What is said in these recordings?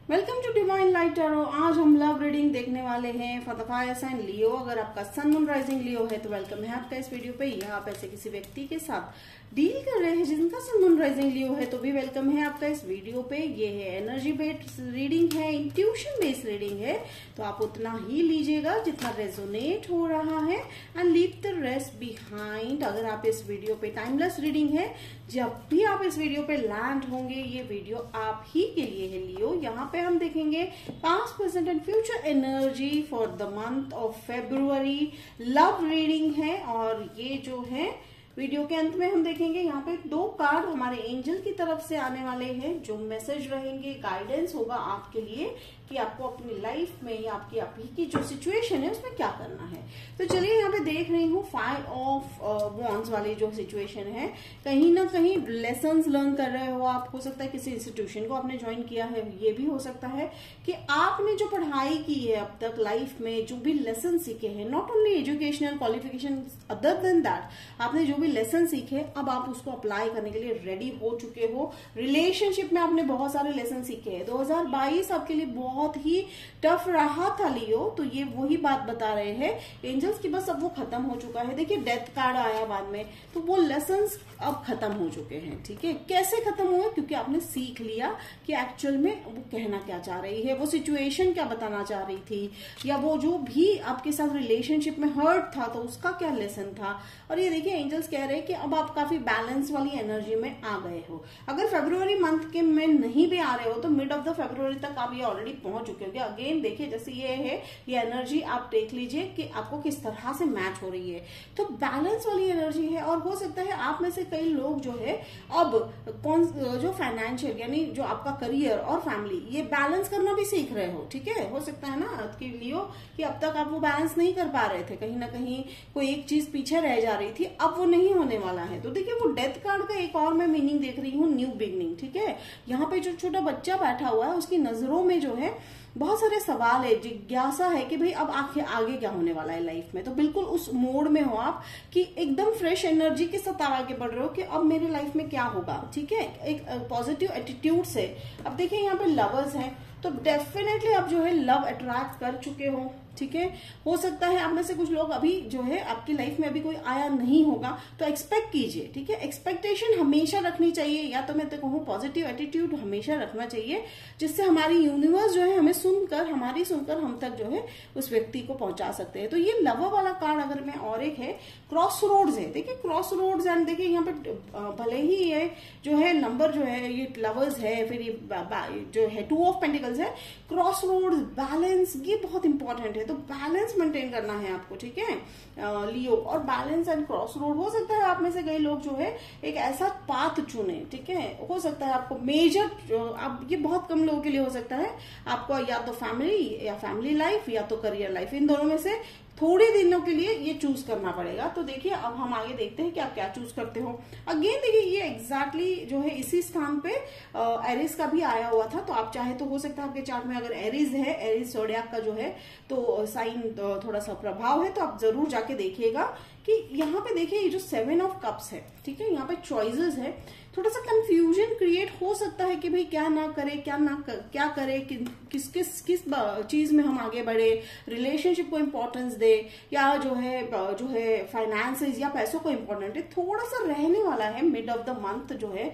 Welcome to divine light tarot. आज हम love reading देखने वाले हैं for the fire sign Leo. अगर आपका सन मून राइजिंग लियो है तो वेलकम है आपका इस वीडियो पे। या आप ऐसे किसी व्यक्ति के साथ डील कर रहे हैं जिनका सन मून राइजिंग लियो है तो भी वेलकम है आपका इस वीडियो पे। ये है एनर्जी बेस्ड रीडिंग है, इंट्यूशन बेस्ड रीडिंग है, तो आप उतना ही लीजिएगा जितना रेजोनेट हो रहा है and leave the rest behind. अगर आप इस वीडियो पे टाइमलेस रीडिंग है, जब भी आप इस वीडियो पे लैंड होंगे ये वीडियो आप ही के लिए है लियो। यहाँ पे हम देखेंगे past present and future energy for the month of February. Love reading है और ये जो है वीडियो के अंत में हम देखेंगे यहाँ पे 2 कार्ड हमारे एंजल की तरफ से आने वाले हैं जो मैसेज रहेंगे, गाइडेंस होगा आपके लिए कि आपको अपनी लाइफ में या आपकी अभी की जो सिचुएशन है उसमें क्या करना है। तो चलिए यहाँ पे देख रही हूँ 5 ऑफ वॉन्ड्स वाली जो सिचुएशन है, कहीं ना कहीं लेसन्स लर्न कर रहे हो आप। हो सकता है किसी इंस्टीट्यूशन को आपने ज्वाइन किया है, ये भी हो सकता है कि आपने जो पढ़ाई की है अब तक लाइफ में, जो भी लेसन सीखे हैं, not only educational qualification, other than that आपने जो भी लेसन सीखे अब आप उसको अप्लाई करने के लिए रेडी हो चुके हो। रिलेशनशिप में आपने बहुत सारे लेसन सीखे हैं। 2022 आपके लिए बहुत ही टफ रहा था लियो, तो ये वही बात बता रहे हैं एंजल्स की, बस अब वो खत्म हो चुका है। देखिए डेथ कार्ड आया बाद में, तो वो लेसन्स अब खत्म हो चुके हैं। ठीक है, कैसे खत्म हुए? क्योंकि आपने सीख लिया कि एक्चुअल में वो कहना क्या चाह रही है, वो सिचुएशन क्या बताना चाह रही थी, या वो जो भी आपके साथ रिलेशनशिप में हर्ट था तो उसका क्या लेसन था। और ये देखिए एंजल्स कह रहे हैं कि अब आप काफी बैलेंस वाली एनर्जी में आ गए हो। अगर फरवरी मंथ के में नहीं भी आ रहे हो तो मिड ऑफ द फरवरी तक आप ये ऑलरेडी पहुंच चुके होंगे। अगेन देखिए जैसे ये है, ये एनर्जी आप देख लीजिए कि आपको किस तरह से मैच हो रही है, तो बैलेंस वाली एनर्जी है। और हो सकता है आप में से कई लोग जो है अब जो फाइनेंशियल यानी जो आपका करियर और फैमिली, ये बैलेंस करना भी सीख रहे हो। ठीक है, हो सकता है ना कि लियो कि अब तक आप वो बैलेंस नहीं कर पा रहे थे, कहीं ना कहीं कोई एक चीज पीछे रह जा रही थी, अब वो नहीं होने वाला है। तो देखिए वो डेथ कार्ड का एक और मैं मीनिंग देख रही हूँ, न्यू बिगनिंग। ठीक है, यहाँ पे जो छोटा बच्चा बैठा हुआ है उसकी नजरों में जो है बहुत सारे सवाल है, जिज्ञासा है कि भाई अब आगे क्या होने वाला है लाइफ में। तो बिल्कुल उस मोड में हो आप कि एकदम फ्रेश एनर्जी के साथ आगे बढ़ रहे हो कि अब मेरी लाइफ में क्या होगा। ठीक है, एक पॉजिटिव एटीट्यूड से। अब देखिए यहाँ पे लवर्स हैं, तो डेफिनेटली आप जो है लव अट्रैक्ट कर चुके हो। ठीक है, हो सकता है आप में से कुछ लोग अभी जो है आपकी लाइफ में अभी कोई आया नहीं होगा, तो एक्सपेक्ट कीजिए। ठीक है, एक्सपेक्टेशन हमेशा रखनी चाहिए, या तो मैं तो कहूँ पॉजिटिव एटीट्यूड हमेशा रखना चाहिए, जिससे हमारी यूनिवर्स जो है हमें सुनकर हम तक जो है उस व्यक्ति को पहुंचा सकते हैं। तो ये लवर वाला कार्ड अगर मैं, और एक है क्रॉस रोड्स है। देखिए क्रॉस रोड्स एंड देखिए यहाँ पे भले ही ये जो है नंबर जो है ये लवर्स है, फिर ये जो है 2 ऑफ पेंटिकल्स है, क्रॉस रोड्स, बैलेंस, ये बहुत इंपॉर्टेंट है। तो बैलेंस मेंटेन करना है आपको। ठीक है लियो, और बैलेंस एंड क्रॉस रोड। हो सकता है आप में से कई लोग जो है एक ऐसा पाथ चुने। ठीक है, हो सकता है आपको मेजर, अब ये बहुत कम लोगों के लिए हो सकता है, आपको या तो फैमिली लाइफ या तो करियर लाइफ, इन दोनों में से थोड़े दिनों के लिए ये चूज करना पड़ेगा। तो देखिए अब हम आगे देखते हैं कि आप क्या चूज करते हो। अगेन देखिए ये एग्जैक्टली जो है इसी स्थान पे एरिस का भी आया हुआ था, तो आप चाहे तो हो सकता है आपके चार्ट में अगर एरिस है, एरिस जोडियाक का जो है तो साइन थोड़ा सा प्रभाव है, तो आप जरूर जाके देखिएगा कि यहाँ पे देखिए ये जो 7 ऑफ कप्स है। ठीक है, यहाँ पे चॉइसेस है, थोड़ा सा कंफ्यूजन क्रिएट हो सकता है कि भाई क्या ना करे, क्या करे, किस चीज में हम आगे बढ़े, रिलेशनशिप को इंपॉर्टेंस दे, या जो है फाइनेंसेस या पैसों को इंपॉर्टेंट है। थोड़ा सा रहने वाला है मिड ऑफ द मंथ जो है,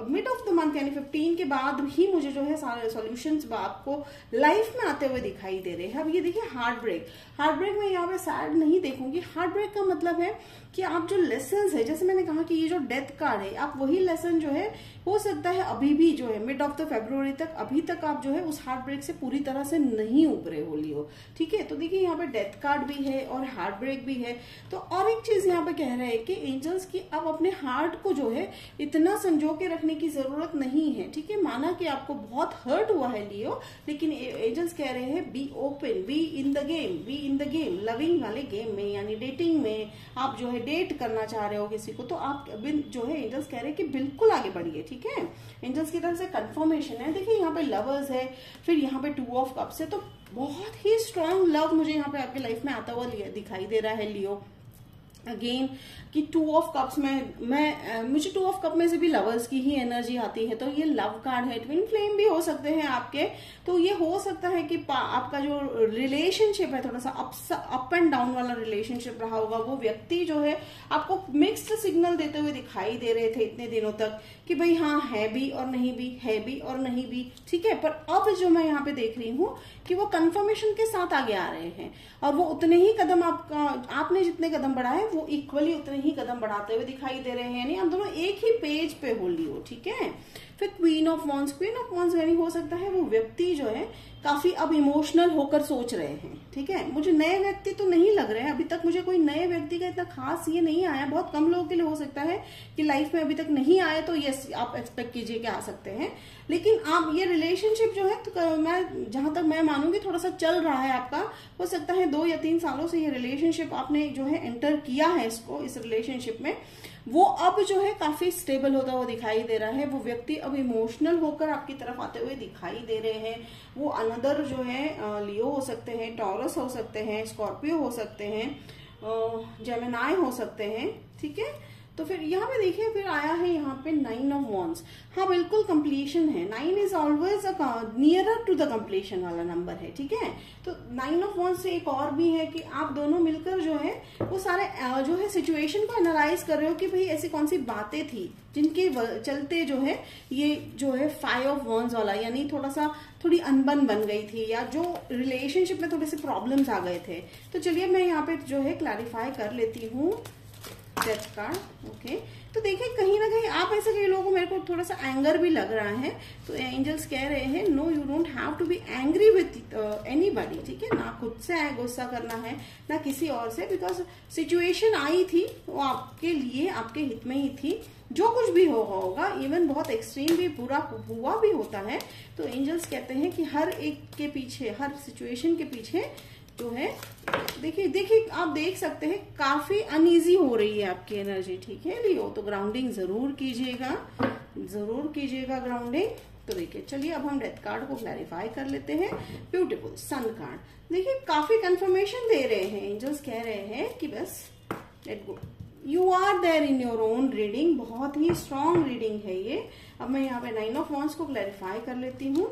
मिड ऑफ द मंथ यानी 15 के बाद ही मुझे जो है सारे सॉल्यूशंस आपको लाइफ में आते हुए दिखाई दे रहे हैं। अब ये देखिए हार्ट ब्रेक में यहाँ पे सैड नहीं देखूंगी। हार्ट ब्रेक का मतलब है कि आप जो लेसन है, जैसे मैंने कहा कि ये जो डेथ कार्ड है, आप वही लेसन जो है हो सकता है अभी भी जो है मिड ऑफ द फरवरी तक, अभी तक आप जो है उस हार्ट ब्रेक से पूरी तरह से नहीं उभरे हो लियो। ठीक है, तो देखिए यहाँ पे डेथ कार्ड भी है और हार्ट ब्रेक भी है। तो और एक चीज यहाँ पे कह रहे हैं कि एंजल्स की अब अपने हार्ट को जो है इतना संजो के रखने की जरूरत नहीं है। ठीक है, माना कि आपको बहुत हर्ट हुआ है लियो, लेकिन एंजल्स कह रहे हैं be open, be in the game, loving वाले गेम में, यानी डेटिंग में आप जो है डेट करना चाह रहे हो किसी को, तो आप जो है एंजल्स कह रहे हैं कि बिल्कुल आगे बढ़िए। ठीक है, एंजल्स की तरफ से कंफर्मेशन है। देखिए यहाँ पे लवर्स है, फिर यहाँ पे 2 ऑफ कप्स है, तो बहुत ही स्ट्रांग लव मुझे यहाँ पे आपकी लाइफ में आता हुआ दिखाई दे रहा है लियो। अगेन कि 2 ऑफ कप्स में मुझे 2 ऑफ कप में से भी लवर्स की ही एनर्जी आती है, तो ये लव कार्ड है। ट्विन फ्लेम भी हो सकते हैं आपके, तो ये हो सकता है कि आपका जो रिलेशनशिप है थोड़ा सा अप एंड डाउन वाला रिलेशनशिप रहा होगा। वो व्यक्ति जो है आपको मिक्स्ड सिग्नल देते हुए दिखाई दे रहे थे इतने दिनों तक कि भाई हाँ है भी और नहीं भी, है भी और नहीं भी, ठीक है। पर अब जो मैं यहाँ पे देख रही हूँ कि वो कंफर्मेशन के साथ आगे आ रहे हैं और वो उतने ही कदम आपने जितने कदम बढ़ाए वो इक्वली उतने ही कदम बढ़ाते हुए दिखाई दे रहे हैं, यानी हम दोनों एक ही पेज पे हो लियो, ठीक है। फिर क्वीन ऑफ वॉन्ड्स यानी हो सकता है वो व्यक्ति जो है काफी अब इमोशनल होकर सोच रहे हैं, ठीक है। मुझे नए व्यक्ति तो नहीं लग रहे हैं अभी तक, मुझे कोई नए व्यक्ति का इतना खास ये नहीं आया। बहुत कम लोगों के लिए हो सकता है कि लाइफ में अभी तक नहीं आए, तो यस आप एक्सपेक्ट कीजिए कि आ सकते हैं। लेकिन आप ये रिलेशनशिप जो है तो मैं जहां तक मैं मानूंगी थोड़ा सा चल रहा है आपका। हो सकता है 2 या 3 सालों से ये रिलेशनशिप आपने जो है एंटर किया है इस रिलेशनशिप में, वो अब जो है काफी स्टेबल होता हुआ दिखाई दे रहा है। वो व्यक्ति अब इमोशनल होकर आपकी तरफ आते हुए दिखाई दे रहे हैं। वो अनदर जो है लियो हो सकते हैं, टॉरस हो सकते हैं, स्कॉर्पियो हो सकते हैं, जेमिनाई हो सकते हैं, ठीक है। तो फिर यहाँ पे देखिए फिर आया है यहाँ पे 9 ऑफ वॉन्ड्स। हाँ बिल्कुल कंप्लीशन है। 9 is always nearer to the completion वाला नंबर है, ठीक है। तो 9 ऑफ वॉन्ड्स से एक और भी है कि आप दोनों मिलकर जो है वो सारे जो है सिचुएशन को एनालाइज कर रहे हो कि भाई ऐसी कौन सी बातें थी जिनके चलते जो है ये जो है 5 ऑफ वॉन्ड्स वाला यानी थोड़ी अनबन बन गई थी या जो रिलेशनशिप में थोड़े से प्रॉब्लम्स आ गए थे। तो चलिए मैं यहाँ पे जो है क्लैरिफाई कर लेती हूँ डेथ कार्ड, ओके। तो देखिए कहीं ना कहीं आप ऐसे कई लोगों को मेरे को थोड़ा सा एंगर भी लग रहा है, तो एंजल्स कह रहे हैं no you don't have to be angry with anybody, ठीक है। ना खुद से गुस्सा करना है ना किसी और से, बिकॉज सिचुएशन आई थी वो आपके लिए आपके हित में ही थी। जो कुछ भी होगा इवन बहुत एक्सट्रीम भी बुरा हुआ भी होता है, तो एंजल्स कहते हैं कि हर एक के पीछे हर सिचुएशन के पीछे जो है देखिए आप देख सकते हैं काफी अनईजी हो रही है आपकी एनर्जी, ठीक है लियो। तो ग्राउंडिंग जरूर कीजिएगा ग्राउंडिंग। तो देखिए चलिए अब हम डेथ कार्ड को क्लैरिफाई कर लेते हैं। ब्यूटीफुल सन कार्ड देखिए काफी कंफर्मेशन दे रहे हैं एंजल्स, कह रहे हैं कि बस let go, you are there in your own reading. बहुत ही स्ट्रॉन्ग रीडिंग है ये। अब मैं यहाँ पे 9 ऑफ वॉन्ड्स को क्लैरिफाई कर लेती हूँ।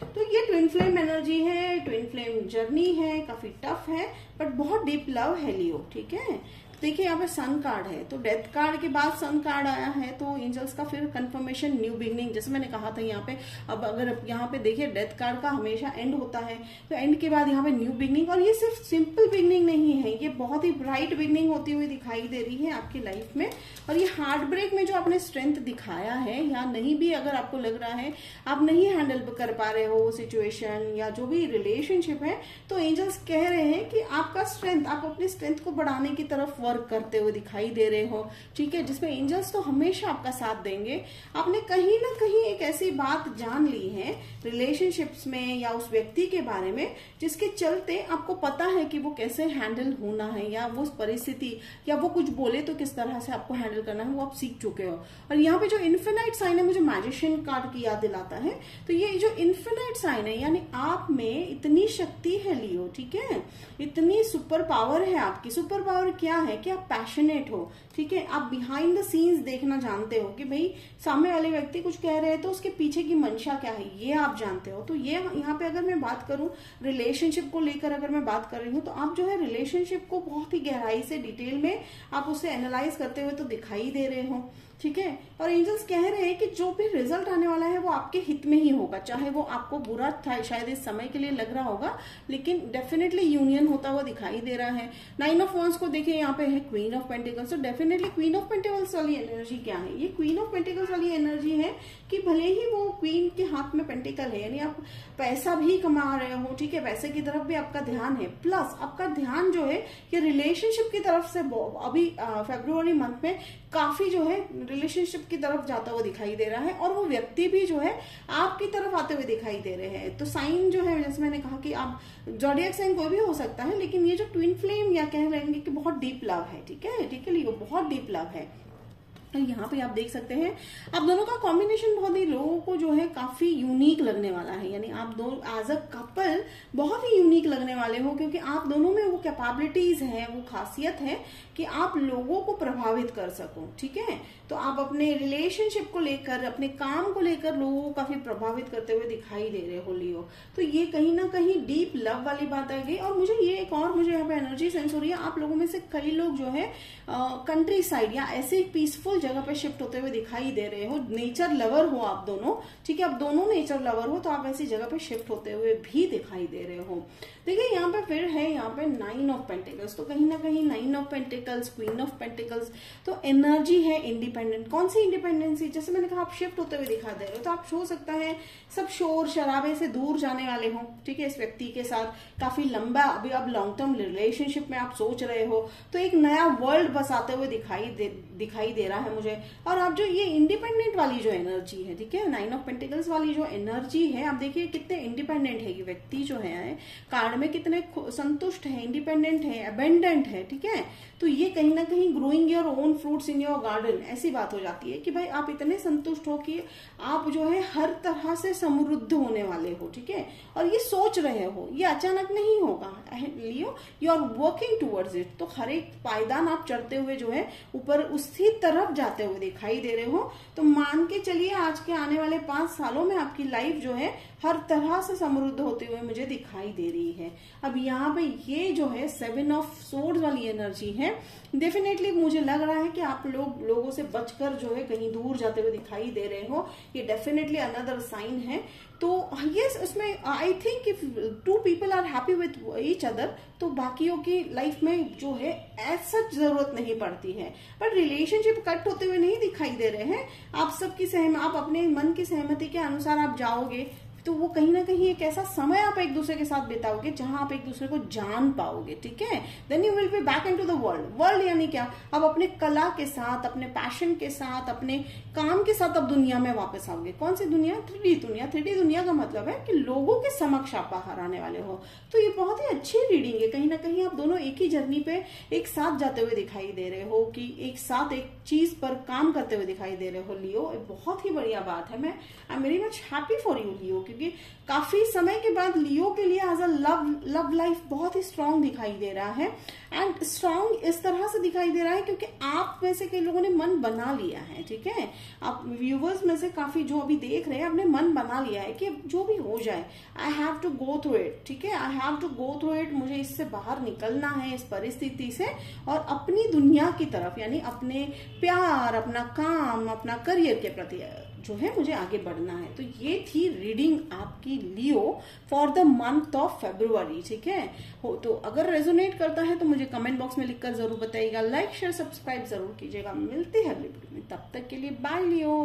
तो ये ट्विन फ्लेम एनर्जी है, ट्विन फ्लेम जर्नी है, काफी टफ है बट बहुत डीप लव है लियो, ठीक है। देखिए यहाँ पे सन कार्ड है, तो डेथ कार्ड के बाद सन कार्ड आया है, तो एंजल्स का फिर कंफर्मेशन न्यू बिगनिंग, जैसे मैंने कहा था यहाँ पे। अब अगर यहाँ पे देखिए डेथ कार्ड का हमेशा एंड होता है, तो एंड के बाद यहाँ पे न्यू बिगनिंग, और ये सिर्फ सिंपल बिगनिंग नहीं है, ये बहुत ही ब्राइट बिगनिंग होती हुई दिखाई दे रही है आपकी लाइफ में। और ये हार्ट ब्रेक में जो आपने स्ट्रेंथ दिखाया है या नहीं भी अगर आपको लग रहा है आप नहीं हैंडल कर पा रहे हो सिचुएशन या जो भी रिलेशनशिप है, तो एंजल्स कह रहे हैं कि आपका स्ट्रेंथ, आप अपनी स्ट्रेंथ को बढ़ाने की तरफ वर्क करते हुए दिखाई दे रहे हो, ठीक है, जिसमें एंजल्स तो हमेशा आपका साथ देंगे। आपने कहीं ना कहीं एक ऐसी बात जान ली है रिलेशनशिप्स में या उस व्यक्ति के बारे में जिसके चलते आपको पता है कि वो कैसे हैंडल होना है या वो परिस्थिति या वो कुछ बोले तो किस तरह से आपको हैंडल करना है वो आप सीख चुके हो। और यहाँ पे जो इन्फिनाइट साइन है मुझे मैजिशियन कार्ड की याद दिलाता है। तो ये जो इन्फिनाइट साइन है यानी आप में इतनी शक्ति है लियो, ठीक है, इतनी सुपर पावर है आपकी। सुपर पावर क्या है कि आप पैशनेट हो, ठीक है, आप बिहाइंड द सीन्स देखना जानते हो कि भाई सामने वाले व्यक्ति कुछ कह रहे हैं तो उसके पीछे की मंशा क्या है ये आप जानते हो। तो ये यहाँ पे अगर मैं बात करूं रिलेशनशिप को लेकर अगर मैं बात कर रही हूँ तो आप जो है रिलेशनशिप को बहुत ही गहराई से डिटेल में आप उसे एनालाइज करते हुए तो दिखाई दे रहे हो, ठीक है। और एंजल्स कह रहे हैं कि जो भी रिजल्ट आने वाला है वो आपके हित में ही होगा, चाहे वो आपको बुरा था शायद इस समय के लिए लग रहा होगा, लेकिन डेफिनेटली यूनियन होता हुआ दिखाई दे रहा है। 9 ऑफ वॉन्ड्स को देखिए यहाँ पे है क्वीन ऑफ पेंटिकल्स, तो डेफिनेटली क्वीन ऑफ पेंटिकल्स वाली एनर्जी क्या है, ये क्वीन ऑफ पेंटिकल्स वाली एनर्जी है कि भले ही वो क्वीन के हाथ में पेंटिकल है यानी आप पैसा भी कमा रहे हो, ठीक है, पैसे की तरफ भी आपका ध्यान है, प्लस आपका ध्यान जो है ये रिलेशनशिप की तरफ से अभी फरवरी मंथ में काफी जो है रिलेशनशिप की तरफ जाता हुआ दिखाई दे रहा है और वो व्यक्ति भी जो है आपकी तरफ आते हुए दिखाई दे रहे हैं। तो साइन जो है जैसे मैंने कहा कि आप ज़ोडिएक साइन कोई भी हो सकता है, लेकिन ये जो ट्विन फ्लेम या कह रहे हैं कि बहुत डीप लव है, ठीक है, ठीक है, ये बहुत डीप लव है। यहाँ पे आप देख सकते हैं आप दोनों का कॉम्बिनेशन बहुत ही लोगों को जो है काफी यूनिक लगने वाला है, यानी आप दो एज अ कपल बहुत ही यूनिक लगने वाले हो, क्योंकि आप दोनों में वो कैपेबिलिटीज है, वो खासियत है कि आप लोगों को प्रभावित कर सको। ठीक है, तो आप अपने रिलेशनशिप को लेकर, अपने काम को लेकर लोगों को काफी प्रभावित करते हुए दिखाई दे रहे हो लियो। तो ये कहीं ना कहीं डीप लव वाली बात आ गई। और मुझे ये एक और मुझे यहाँ पे एनर्जी सेंस हो रही है, आप लोगों में से कई लोग जो है कंट्री साइड या ऐसे पीसफुल जगह पे शिफ्ट होते हुए दिखाई दे रहे हो। नेचर लवर हो आप दोनों, ठीक है, आप दोनों नेचर लवर हो, तो आप ऐसी जगह पे शिफ्ट होते हुए भी दिखाई दे रहे हो। देखिए यहाँ पे फिर है यहाँ पे 9 ऑफ पेंटिकल्स, तो कहीं ना कहीं 9 of pentacles, queen of pentacles, तो एनर्जी है इंडिपेंडेंट। कौन सी इंडिपेंडेंसी? जैसे मैंने कहा आप शिफ्ट होते हुए दिखा दे रहे हो, तो आप हो सकता है सब शोर शराबे से दूर जाने वाले हो। ठीक है, इस व्यक्ति के साथ काफी लंबा अभी आप लॉन्ग टर्म रिलेशनशिप में आप सोच रहे हो, तो एक नया वर्ल्ड बसाते हुए दिखाई दे रहा है मुझे। और आप जो ये इंडिपेंडेंट वाली जो एनर्जी है, ठीक है, 9 ऑफ पेंटिकल्स वाली जो एनर्जी है, आप देखिए कितने इंडिपेंडेंट है ये व्यक्ति जो है, कार्ड में कितने संतुष्ट है, इंडिपेंडेंट है, अबेंडेंट है। ठीक है, तो ये कहीं ना कहीं growing your own fruits in your garden ऐसी बात हो जाती है कि भाई आप इतने संतुष्ट हो कि आप जो है हर तरह से समृद्ध होने वाले हो। ठीक है, और ये सोच रहे हो, ये अचानक नहीं होगा Leo, you are working towards it. तो हर एक पायदान आप चढ़ते हुए जो है ऊपर उसी तरफ जाते हुए दिखाई दे रहे हो। तो मान के चलिए आज के आने वाले 5 सालों में आपकी लाइफ जो है हर तरह से समृद्ध होते हुए मुझे दिखाई दे रही है। अब यहाँ पे ये जो है 7 ऑफ सोर्ड्स वाली एनर्जी है, डेफिनेटली मुझे लग रहा है कि आप लोगों से बचकर जो है कहीं दूर जाते हुए दिखाई दे रहे हो। ये डेफिनेटली अनदर साइन है। तो यस, उसमें I think if 2 people are happy with each other, तो बाकियों की लाइफ में जो है एज सच जरूरत नहीं पड़ती है। बट रिलेशनशिप कट होते हुए नहीं दिखाई दे रहे हैं। आप अपने मन की सहमति के अनुसार आप जाओगे, तो वो कहीं ना कहीं एक ऐसा समय आप एक दूसरे के साथ बिताओगे जहां आप एक दूसरे को जान पाओगे। ठीक है, then you will be back into the world यानी क्या, अब अपने कला के साथ, अपने पैशन के साथ, अपने काम के साथ अब दुनिया में वापस आओगे। कौन सी दुनिया? 3D दुनिया। 3D दुनिया का मतलब है कि लोगों के समक्ष आप बाहर आने वाले हो। तो ये बहुत ही अच्छी रीडिंग है। कहीं ना कहीं आप दोनों एक ही जर्नी पे एक साथ जाते हुए दिखाई दे रहे हो, कि एक साथ एक चीज पर काम करते हुए दिखाई दे रहे हो लियो। बहुत ही बढ़िया बात है। मैं I am very much happy for you Leo, क्योंकि काफी समय के बाद लियो के लिए एज अ लव लाइफ बहुत ही स्ट्रांग दिखाई दे रहा है। एंड स्ट्रांग इस तरह से दिखाई दे रहा है क्योंकि आप में से कई लोगों ने मन बना लिया है। ठीक है, आप व्यूवर्स में से काफी जो अभी देख रहे हैं, आपने मन बना लिया है कि जो भी हो जाए, I have to go through it. ठीक है, I have to go through it, मुझे इससे बाहर निकलना है, इस परिस्थिति से, और अपनी दुनिया की तरफ, यानी अपने प्यार, अपना काम, अपना करियर के प्रति जो है मुझे आगे बढ़ना है। तो ये थी रीडिंग आपकी Leo for the month of फरवरी। ठीक है, तो अगर रेजोनेट करता है तो मुझे कमेंट बॉक्स में लिखकर जरूर बताइएगा। लाइक शेयर सब्सक्राइब जरूर कीजिएगा। मिलते हैं अगली वीडियो में, तब तक के लिए बाय लियो।